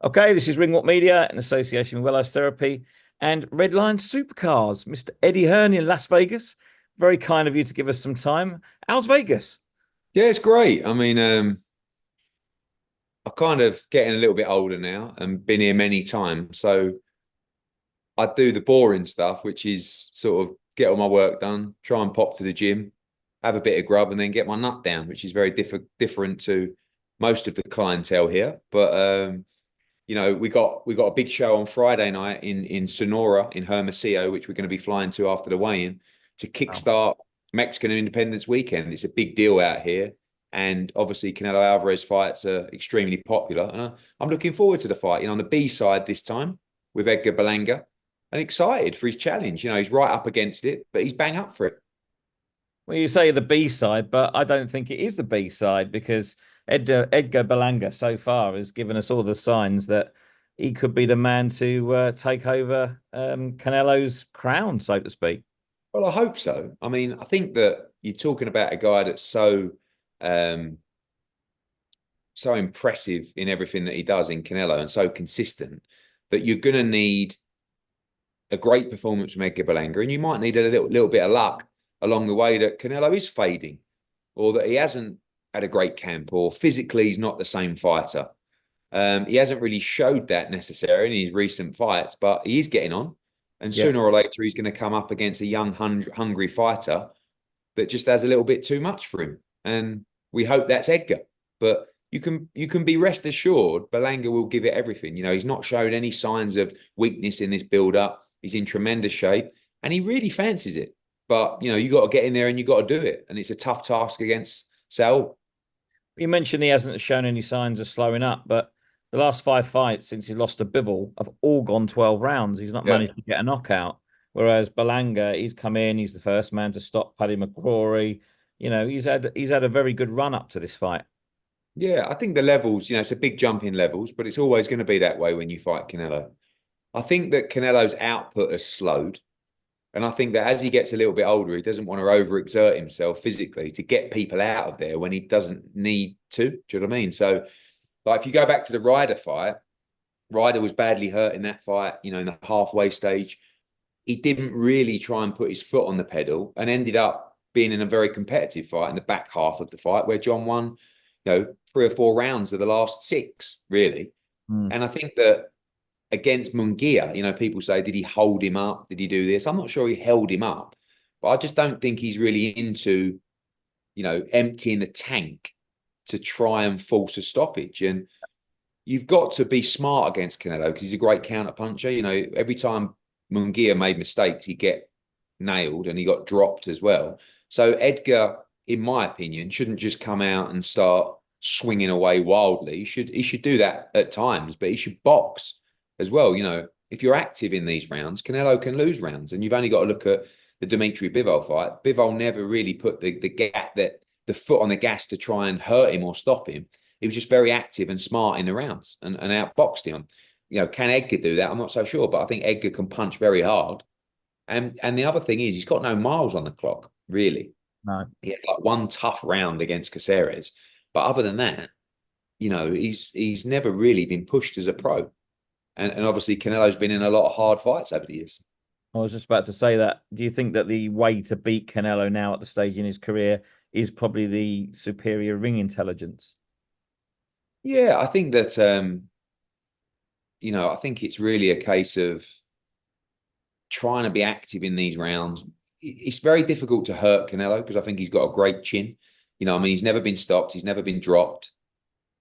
Okay, this is Ringwalk Media in association with Willows Therapy and Redline Supercars. Mr. Eddie Hearn in Las Vegas. Very kind of you to give us some time. How's Vegas? Yeah, it's great. I'm kind of getting a little bit older now and been here many times. So I do the boring stuff, which is sort of get all my work done, try and pop to the gym, have a bit of grub, and then get my nut down, which is very different to most of the clientele here. But we got a big show on Friday night in Sonora in Hermosillo, which we're going to be flying to after the weigh-in to Wow. kickstart Mexican Independence Weekend. It's a big deal out here. And obviously, Canelo Alvarez fights are extremely popular. And I'm looking forward to the fight. On the B side this time with Edgar Berlanga, and excited for his challenge. He's right up against it, but he's bang up for it. Well, you say the B side, but I don't think it is the B side because Edgar Berlanga so far has given us all the signs that he could be the man to take over Canelo's crown, so to speak. Well, I hope so. I think that you're talking about a guy that's um, so impressive in everything that he does in Canelo and so consistent that you're going to need a great performance from Edgar Berlanga, and you might need a little bit of luck along the way that Canelo is fading, or that he hasn't had a great camp, or physically he's not the same fighter. He hasn't really showed that necessarily in his recent fights, but he is getting on, and Yeah. sooner or later he's going to come up against a young, hungry fighter that just has a little bit too much for him, and we hope that's Edgar. But you can be rest assured, Berlanga will give it everything. He's not showed any signs of weakness in this build up. He's in tremendous shape and he really fancies it. But you got to get in there and you got to do it. And it's a tough task against Saul. You mentioned he hasn't shown any signs of slowing up, but the last five fights since he lost to Bivol have all gone 12 rounds. He's not Yeah. managed to get a knockout. Whereas Berlanga, he's come in, he's the first man to stop Paddy McCrory. He's had a very good run up to this fight. Yeah, I think the levels, it's a big jump in levels, but it's always going to be that way when you fight Canelo. I think that Canelo's output has slowed. And I think that as he gets a little bit older, he doesn't want to overexert himself physically to get people out of there when he doesn't need to. Do you know what I mean? So, like, if you go back to the Ryder fight, Ryder was badly hurt in that fight, in the halfway stage. He didn't really try and put his foot on the pedal and ended up being in a very competitive fight in the back half of the fight where John won, 3 or 4 rounds of the last six, really. Mm. And I think that against Munguia, people say, did he hold him up? Did he do this? I'm not sure he held him up, but I just don't think he's really into, emptying the tank to try and force a stoppage. And you've got to be smart against Canelo because he's a great counter puncher. Every time Munguia made mistakes, he'd get nailed and he got dropped as well. So Edgar, in my opinion, shouldn't just come out and start swinging away wildly. He should do that at times, but he should box as well. If you're active in these rounds, Canelo can lose rounds, and you've only got to look at the Dimitri Bivol fight. Bivol never really put the foot on the gas to try and hurt him or stop him. He was just very active and smart in the rounds and outboxed him. Can Edgar do that? I'm not so sure, but I think Edgar can punch very hard. And the other thing is he's got no miles on the clock, really. No. He had like one tough round against Caceres. But other than that, he's never really been pushed as a pro. And obviously Canelo's been in a lot of hard fights over the years. I was just about to say that. Do you think that the way to beat Canelo now at the stage in his career is probably the superior ring intelligence? Yeah, I think that I think it's really a case of trying to be active in these rounds. It's very difficult to hurt Canelo because I think he's got a great chin. He's never been stopped, he's never been dropped,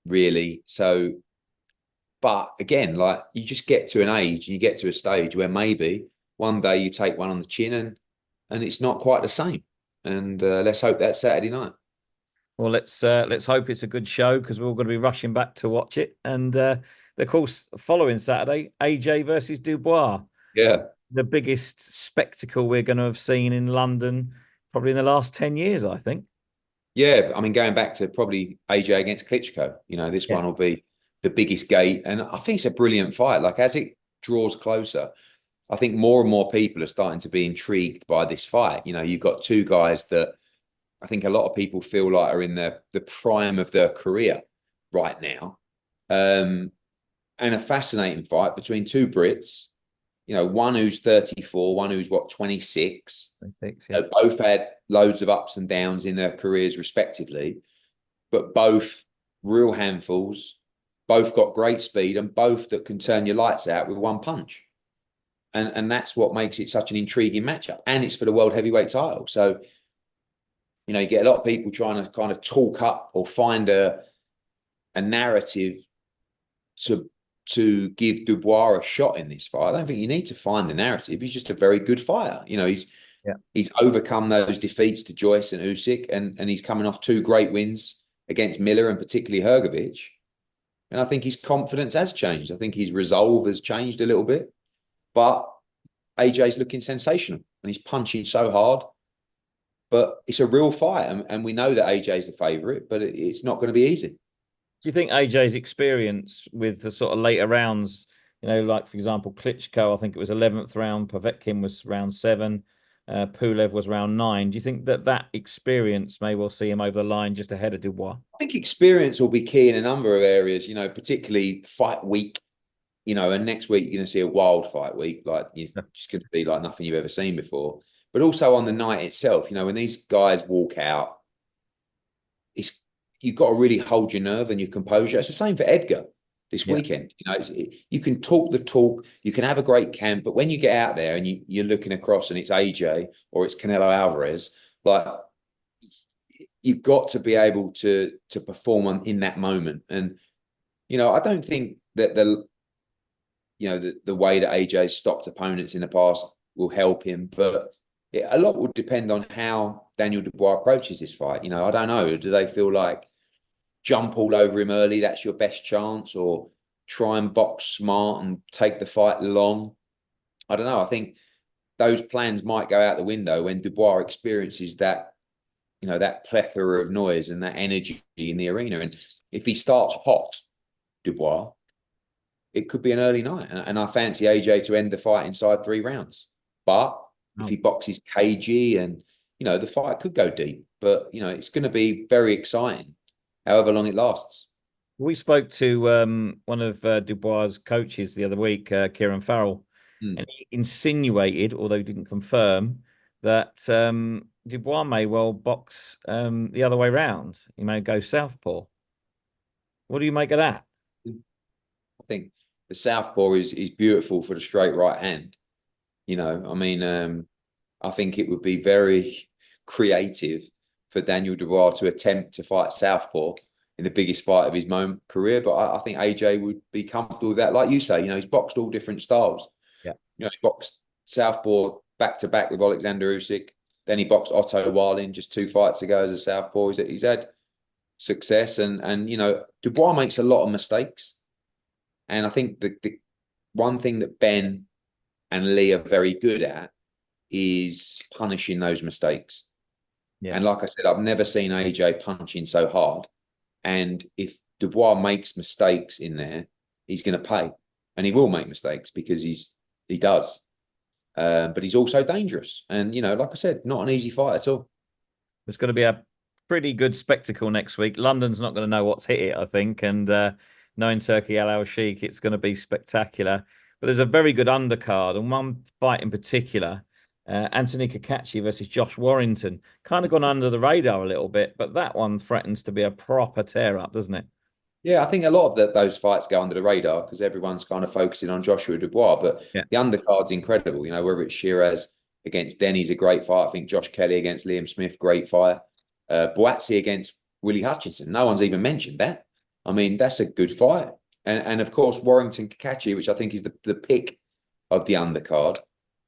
really. So, but again, like you just get to an age, you get to a stage where maybe one day you take one on the chin and it's not quite the same. And let's hope that's Saturday night. Well, let's hope it's a good show because we're all going to be rushing back to watch it. And of course, following Saturday, AJ versus Dubois, Yeah. the biggest spectacle we're going to have seen in London probably in the last 10 years, I think. Yeah, going back to probably AJ against Klitschko, this Yeah. one will be the biggest gate. And I think it's a brilliant fight. Like as it draws closer, I think more and more people are starting to be intrigued by this fight. You've got two guys that I think a lot of people feel like are in the prime of their career right now. Um, and a fascinating fight between two Brits. One who's 34, one who's 26. 26, yeah. Both had loads of ups and downs in their careers respectively, but both real handfuls, both got great speed, and both that can turn your lights out with one punch. And that's what makes it such an intriguing matchup. And it's for the world heavyweight title. So, you get a lot of people trying to kind of talk up or find a narrative to give Dubois a shot in this fight. I don't think you need to find the narrative. He's just a very good fighter. He's overcome those defeats to Joyce and Usyk, and he's coming off two great wins against Miller and particularly Hrgovic. And I think his confidence has changed. I think his resolve has changed a little bit. But AJ's looking sensational, and he's punching so hard. But it's a real fight, and we know that AJ's the favourite, but it's not going to be easy. Do you think AJ's experience with the sort of later rounds, like, for example, Klitschko, I think it was 11th round, Povetkin was round 7, Pulev was round 9. Do you think that experience may well see him over the line just ahead of Dubois? I think experience will be key in a number of areas, particularly fight week, and next week you're going to see a wild fight week. Like, it's just going to be like nothing you've ever seen before. But also on the night itself, when these guys walk out, you've got to really hold your nerve and your composure. It's the same for Edgar this weekend. You can talk the talk, you can have a great camp, but when you get out there and you're looking across and it's AJ or it's Canelo Alvarez, like, you've got to be able to perform in that moment. And I don't think that the way that AJ stopped opponents in the past will help him, but a lot will depend on how Daniel Dubois approaches this fight. I don't know. Do they feel like jump all over him early, that's your best chance, or try and box smart and take the fight long? I don't know. I think those plans might go out the window when Dubois experiences that, that plethora of noise and that energy in the arena. And if he starts hot, Dubois, it could be an early night. And I fancy AJ to end the fight inside 3 rounds. But if he boxes cagey and, the fight could go deep. But, it's going to be very exciting, however long it lasts. We spoke to one of Dubois' coaches the other week, Kieran Farrell, and he insinuated, although he didn't confirm, that Dubois may well box the other way round. He may go southpaw. What do you make of that? I think the southpaw is beautiful for the straight right hand. I think it would be very creative for Daniel Dubois to attempt to fight southpaw in the biggest fight of his career. But I think AJ would be comfortable with that. Like you say, he's boxed all different styles. Yeah. He boxed southpaw back-to-back with Alexander Usyk. Then he boxed Otto Wallin just 2 fights ago as a southpaw. He's had success. And Dubois makes a lot of mistakes. And I think the one thing that Ben and Lee are very good at is punishing those mistakes. Yeah. And like I said, I've never seen AJ punching so hard. And if Dubois makes mistakes in there, he's going to pay. And he will make mistakes because he does. But he's also dangerous. And, like I said, not an easy fight at all. It's going to be a pretty good spectacle next week. London's not going to know what's hit it, I think. And knowing Turkey Al Sheikh, it's going to be spectacular. But there's a very good undercard, and one fight in particular, Anthony Cacace versus Josh Warrington, kind of gone under the radar a little bit, but that one threatens to be a proper tear-up, doesn't it? Yeah, I think a lot of those fights go under the radar because everyone's kind of focusing on Joshua Dubois, but the undercard's incredible. Whether it's Shiraz against Denny's a great fight. I think Josh Kelly against Liam Smith, great fight. Boatsi against Willie Hutchinson. No one's even mentioned that. That's a good fight. And of course, Warrington Cacace, which I think is the pick of the undercard.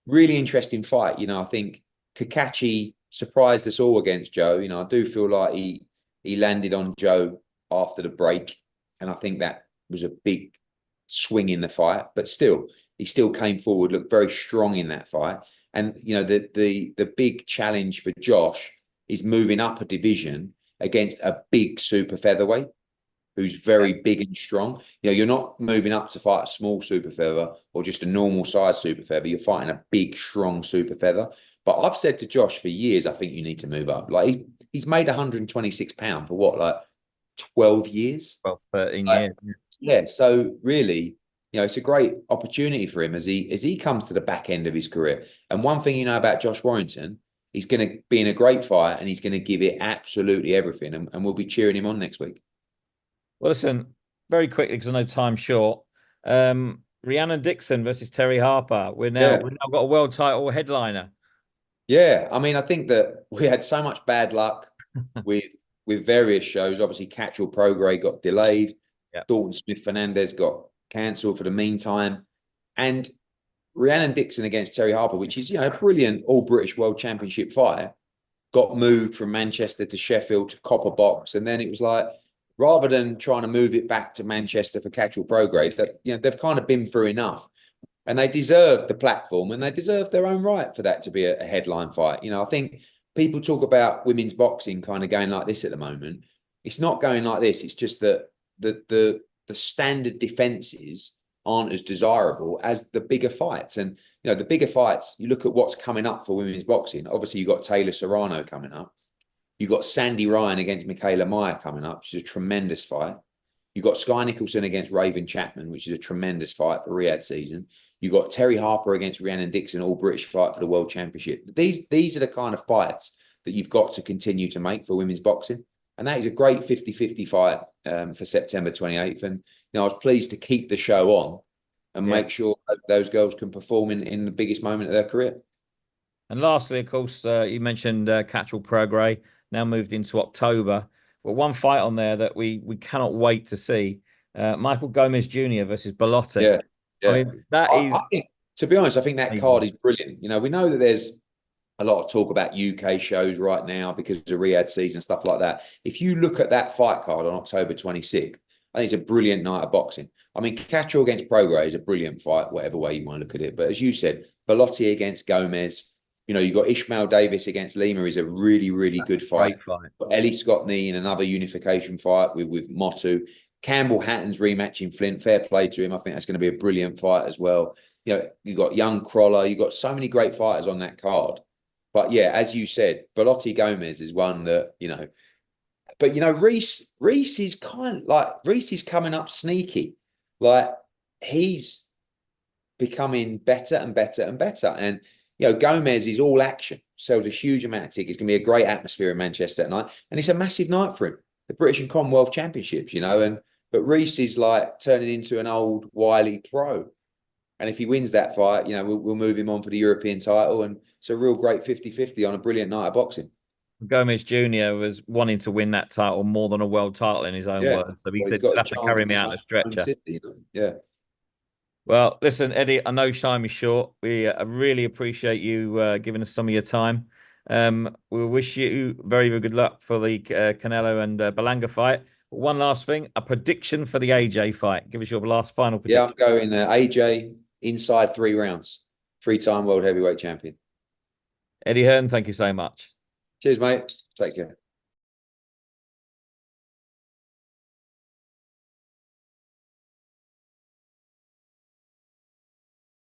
Really interesting fight. I think Cacace surprised us all against Joe. I do feel like he landed on Joe after the break. And I think that was a big swing in the fight. But still, he still came forward, looked very strong in that fight. And, the big challenge for Josh is moving up a division against a big super featherweight who's very big and strong. You're not moving up to fight a small super feather or just a normal size super feather. You're fighting a big, strong super feather. But I've said to Josh for years, I think you need to move up. Like he's made £126 for what, like 12 years? 12, 13 years. Yeah. So really, it's a great opportunity for him as he comes to the back end of his career. And one thing you know about Josh Warrington, he's going to be in a great fight and he's going to give it absolutely everything. And we'll be cheering him on next week. Well, listen, very quickly because I know time's short. Rhiannon Dixon versus Terry Harper. Yeah. We've now got a world title headliner. Yeah. I mean, I think that we had so much bad luck with various shows. Obviously, Catchall Prograis got delayed. Yeah. Dalton Smith Fernandez got cancelled for the meantime. And Rhiannon Dixon against Terry Harper, which is, a brilliant all British World Championship fight, got moved from Manchester to Sheffield to Copper Box. And then it was like, rather than trying to move it back to Manchester for Catchall Prograis, that they've kind of been through enough. And they deserved the platform and they deserved their own right for that to be a headline fight. I think people talk about women's boxing kind of going like this at the moment. It's not going like this. It's just that the standard defenses aren't as desirable as the bigger fights. And, the bigger fights, you look at what's coming up for women's boxing. Obviously, you've got Taylor Serrano coming up. You've got Sandy Ryan against Michaela Meyer coming up, which is a tremendous fight. You've got Sky Nicholson against Raven Chapman, which is a tremendous fight for Riyadh season. You've got Terry Harper against Rhiannon Dixon, all British fight for the World Championship. These are the kind of fights that you've got to continue to make for women's boxing. And that is a great 50-50 fight for September 28th. And, I was pleased to keep the show on and make sure that those girls can perform in the biggest moment of their career. And lastly, of course, you mentioned Catchall Prograis, now moved into October. But one fight on there that we cannot wait to see, Michael Gomez Jr. versus Belotti. Yeah, yeah. I mean, I think, to be honest, I think that card is brilliant. We know that there's a lot of talk about UK shows right now because of Riyadh season, stuff like that. If you look at that fight card on October 26th, I think it's a brilliant night of boxing. I mean, Catchall against Prograis is a brilliant fight, whatever way you want to look at it. But as you said, Belotti against Gomez, you've got Ishmael Davis against Lima is a really, really good fight. Ellie Scotney in another unification fight with Motu. Campbell Hatton's rematching Flint. Fair play to him. I think that's going to be a brilliant fight as well. You've got young Crawler. You've got so many great fighters on that card. But yeah, as you said, Belotti Gomez is one that, but Reese is kind of like, Reese is coming up sneaky. Like he's becoming better and better and better. And, Gomez is all action, sells a huge amount of tickets. It's going to be a great atmosphere in Manchester that night. And it's a massive night for him. The British and Commonwealth Championships, but Reese is like turning into an old wily pro. And if he wins that fight, we'll move him on for the European title. And it's a real great 50-50 on a brilliant night of boxing. Gomez Jr. was wanting to win that title more than a world title in his own words. So he said, "You have to carry me out the stretcher." City, Yeah. Well, listen, Eddie, I know time is short. We really appreciate you giving us some of your time. We wish you very, very good luck for the Canelo and Berlanga fight. One last thing, a prediction for the AJ fight. Give us your last final prediction. Yeah, I'm going AJ inside 3 rounds. 3-time world heavyweight champion. Eddie Hearn, thank you so much. Cheers, mate. Take care.